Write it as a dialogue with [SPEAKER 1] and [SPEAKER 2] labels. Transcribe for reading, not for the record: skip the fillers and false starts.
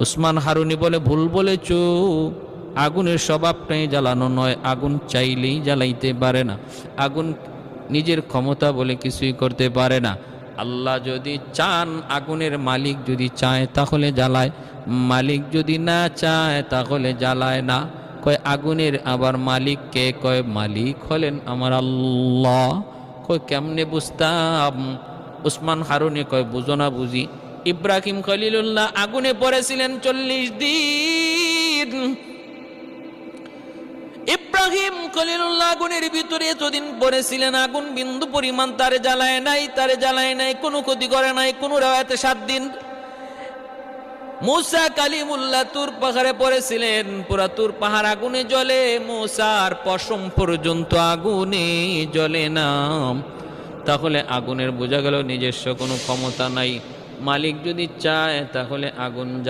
[SPEAKER 1] উসমান হারুনি বলে, ভুল বলেছো, আগুনের স্বভাবটাই জ্বালানো নয়, আগুন চাইলেই জ্বালাইতে পারে না, আগুন নিজের ক্ষমতা বলে কিছুই করতে পারে না। আল্লাহ যদি চান, আগুনের মালিক যদি চায় তাহলে জ্বালায়, মালিক যদি না চায় তাহলে জ্বালায় না। কয় আগুনের আবার মালিক কে? কয় মালিক হলেন আমার আল্লাহ। কয় কেমনে বুঝতাম? উসমান হারুনি কয়, বুঝো না বুঝি। ইব্রাহিম খলিলুল্লাহ আগুনে পড়েছিলেন 40 দিন। ইব্রাহিম খলিলুল্লাহ আগুনের ভিতরে এতদিন পড়েছিলেন, আগুন বিন্দু পরিমাণ তারে জ্বালায় নাই, কোনো ক্ষতি করে নাই, কোনো রাওয়াতে 7 দিন। মুসা কালিমুল্লাহ তুর পাহাড়ে পড়েছিলেন, পুরা তুর পাহাড় আগুনে জ্বলে, মুসার পশম পর্যন্ত আগুনে জ্বলে না। তাহলে আগুনের বোঝা গেল নিজস্ব কোনো ক্ষমতা নাই, মালিক যদি চায় তাহলে আগুন জ্বালায়।